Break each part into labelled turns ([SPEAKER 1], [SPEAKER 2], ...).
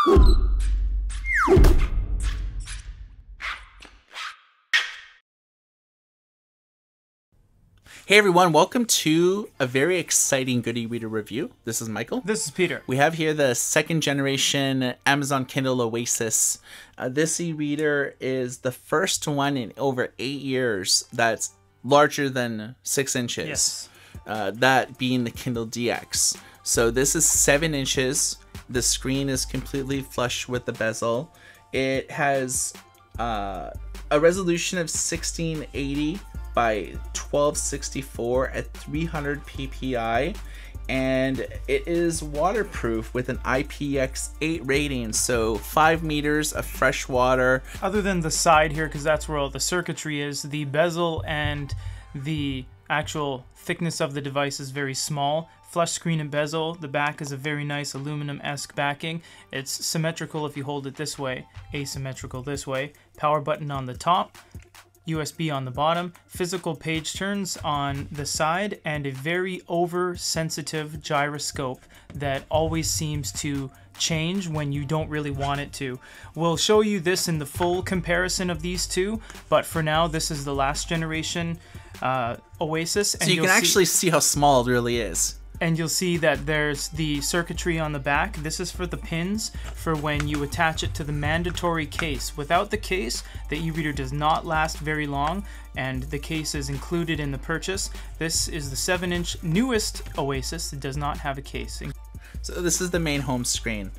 [SPEAKER 1] Hey everyone, welcome to a very exciting Good e-reader review. This is Michael.
[SPEAKER 2] This is Peter.
[SPEAKER 1] We have here the second generation Amazon Kindle Oasis. This e-reader is the first one in over 8 years that's larger than 6 inches.
[SPEAKER 2] Yes.
[SPEAKER 1] That being the Kindle DX. So this is 7 inches. The screen is completely flush with the bezel. It has a resolution of 1680 by 1264 at 300 ppi, and it is waterproof with an IPX8 rating, so 5 meters of fresh water.
[SPEAKER 2] Other than the side here, because that's where all the circuitry is, the bezel and the actual thickness of the device is very small. Flush screen and bezel. The back is a very nice aluminum-esque backing. It's symmetrical if you hold it this way, asymmetrical this way. Power button on the top, USB on the bottom, physical page turns on the side, and a very oversensitive gyroscope that always seems to change when you don't really want it to. We'll show you this in the full comparison of these two, but for now this is the last generation Oasis.
[SPEAKER 1] So you can actually see how small it really is.
[SPEAKER 2] And you'll see that there's the circuitry on the back. This is for the pins for when you attach it to the mandatory case. Without the case, the e-reader does not last very long, and the case is included in the purchase. This is the 7-inch newest Oasis that does not have a case.
[SPEAKER 1] So this is the main home screen.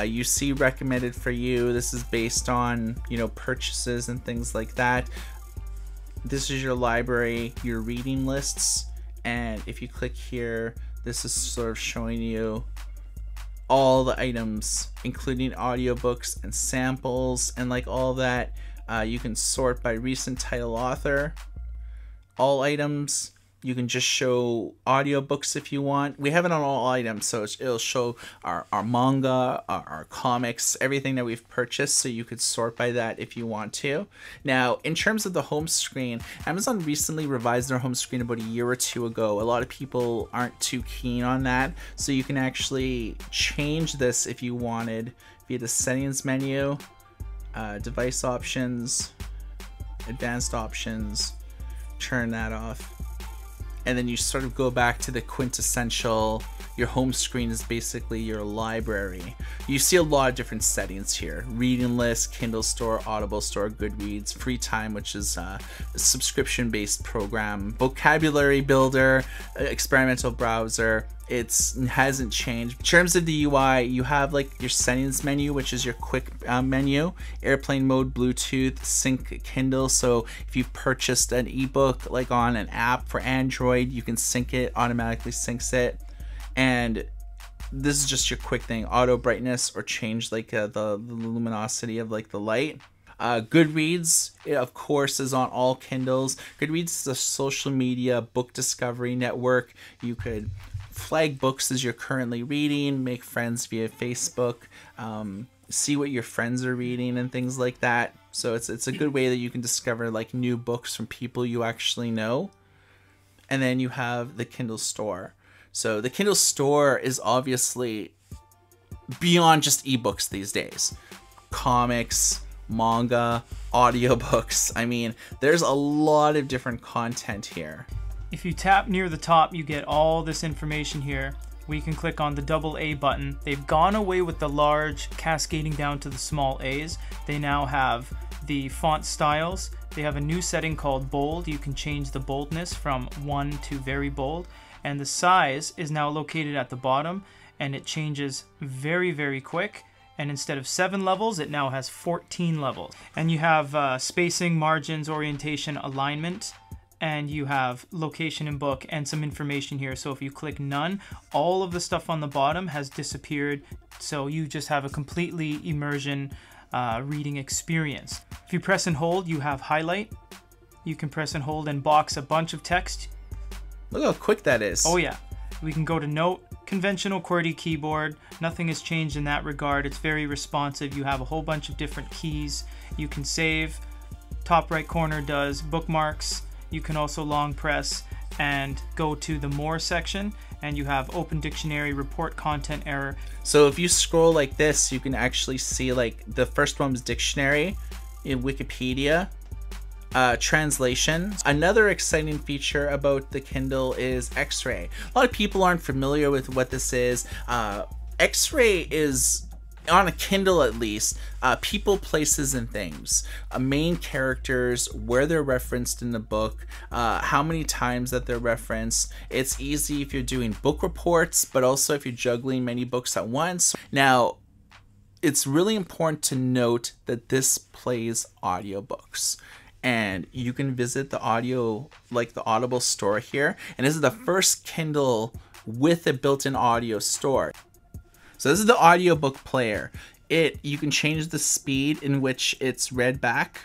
[SPEAKER 1] You see recommended for you. This is based on, purchases and things like that. This is your library, your reading lists, and if you click here, this is sort of showing you all the items, including audiobooks and samples and like all that. You can sort by recent title author. All items. You can just show audiobooks if you want. We have it on all items, so it'll show our manga, our comics, everything that we've purchased, so you could sort by that if you want to. Now, in terms of the home screen, Amazon recently revised their home screen about a year or two ago. A lot of people aren't too keen on that, so you can actually change this if you wanted via the settings menu, device options, advanced options, turn that off. And then you sort of go back to the quintessential, your home screen is basically your library. You see a lot of different settings here. Reading list, Kindle Store, Audible Store, Goodreads, Free Time, which is a subscription-based program, vocabulary builder, experimental browser. It hasn't changed. In terms of the UI, you have like your settings menu, which is your quick menu, airplane mode, Bluetooth, sync Kindle. So if you've purchased an ebook like on an app for Android, you can sync it, automatically syncs it. And this is just your quick thing, auto brightness or change like the luminosity of like the light. Goodreads, of course, is on all Kindles. Goodreads is a social media book discovery network. You could flag books as you're currently reading, make friends via Facebook, see what your friends are reading and things like that. So it's a good way that you can discover like new books from people you actually know. And then you have the Kindle Store. So the Kindle Store is obviously beyond just ebooks these days. Comics, manga, audiobooks. I mean, there's a lot of different content here.
[SPEAKER 2] If you tap near the top, you get all this information here. We can click on the double A button. They've gone away with the large cascading down to the small A's. They now have the font styles. They have a new setting called bold. You can change the boldness from 1 to very bold. And the size is now located at the bottom, and it changes very, very quick. And instead of 7 levels, it now has 14 levels. And you have spacing, margins, orientation, alignment, and you have location and book and some information here. So if you click none, all of the stuff on the bottom has disappeared. So you just have a completely immersion reading experience. If you press and hold, you have highlight. You can press and hold and box a bunch of text.
[SPEAKER 1] Look how quick that is.
[SPEAKER 2] Oh yeah. We can go to note, conventional QWERTY keyboard. Nothing has changed in that regard. It's very responsive. You have a whole bunch of different keys. You can save. Top right corner does bookmarks. You can also long press and go to the more section, and you have open dictionary, report content error.
[SPEAKER 1] So if you scroll like this, you can actually see like the first one was dictionary in Wikipedia. Translation. Another exciting feature about the Kindle is X-ray. A lot of people aren't familiar with what this is. X-ray is, on a Kindle at least, people, places, and things. Main characters, where they're referenced in the book, how many times that they're referenced. It's easy if you're doing book reports, but also if you're juggling many books at once. Now, it's really important to note that this plays audiobooks. And you can visit the Audible store here. And this is the first Kindle with a built-in audio store. So this is the audiobook player. You can change the speed in which it's read back.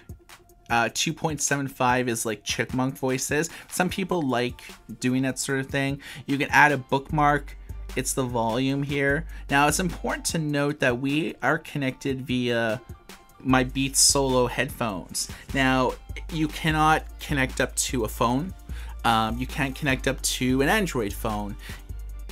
[SPEAKER 1] 2.75 is like chipmunk voices. Some people like doing that sort of thing. You can add a bookmark. It's the volume here. Now it's important to note that we are connected via my Beats Solo headphones. Now you cannot connect up to a phone. You can't connect up to an Android phone.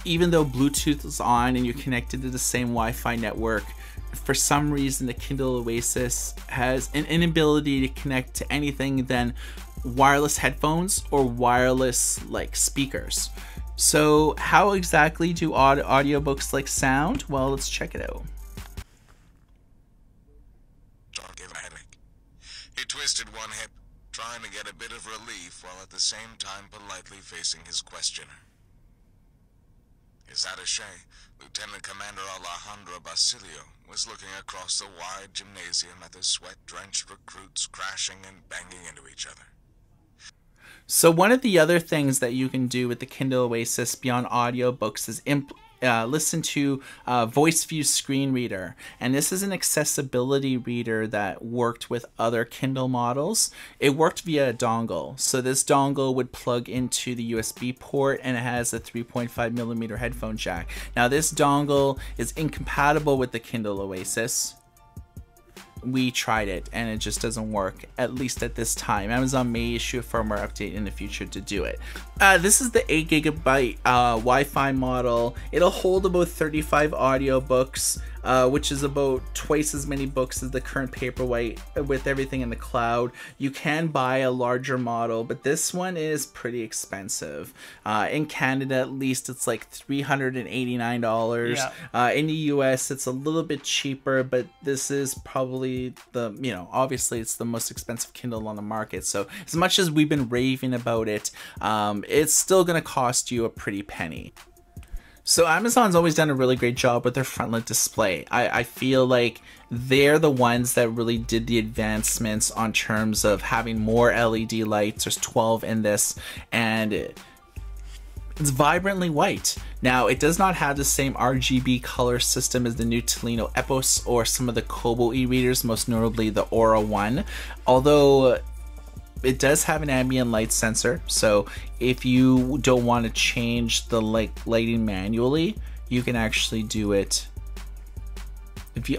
[SPEAKER 1] Even though Bluetooth is on and you're connected to the same Wi-Fi network, for some reason the Kindle Oasis has an inability to connect to anything than wireless headphones or wireless like speakers. So how exactly do audiobooks like sound? Well, let's check it out.
[SPEAKER 3] John gave a headache. He twisted one hip, trying to get a bit of relief while at the same time politely facing his questioner. His attaché, Lieutenant Commander Alejandro Basilio, was looking across the wide gymnasium at the sweat-drenched recruits crashing and banging into each other.
[SPEAKER 1] So one of the other things that you can do with the Kindle Oasis beyond audiobooks is listen to Voice View Screen Reader. And this is an accessibility reader that worked with other Kindle models. It worked via a dongle. So this dongle would plug into the USB port and it has a 3.5mm headphone jack. Now this dongle is incompatible with the Kindle Oasis. We tried it and it just doesn't work, at least at this time. Amazon may issue a firmware update in the future to do it. This is the 8GB Wi-Fi model. It'll hold about 35 audiobooks, which is about twice as many books as the current Paperwhite with everything in the cloud. You can buy a larger model, but this one is pretty expensive. In Canada, at least, it's like $389.
[SPEAKER 2] Yeah.
[SPEAKER 1] In the US, it's a little bit cheaper, but this is probably obviously it's the most expensive Kindle on the market. So as much as we've been raving about it, it's still going to cost you a pretty penny. So Amazon's always done a really great job with their frontlit display. I feel like they're the ones that really did the advancements on terms of having more LED lights. There's 12 in this, and it's vibrantly white. Now, it does not have the same RGB color system as the new Tolino Epos or some of the Kobo e-readers, most notably the Aura 1. Although it does have an ambient light sensor, so if you don't want to change the lighting manually, you can actually do it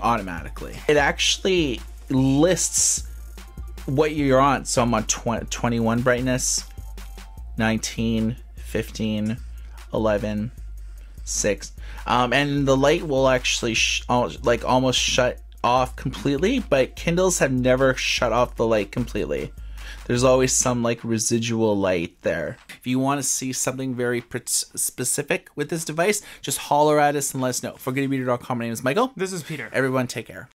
[SPEAKER 1] automatically. It actually lists what you're on. So I'm on 21 brightness, 19, 15, 11, 6, and the light will actually almost shut off completely, but Kindles have never shut off the light completely. There's always some residual light there. If you want to see something very specific with this device, just holler at us and let us know. For GoodEreader.com, my name is Michael.
[SPEAKER 2] This is Peter.
[SPEAKER 1] Everyone take care.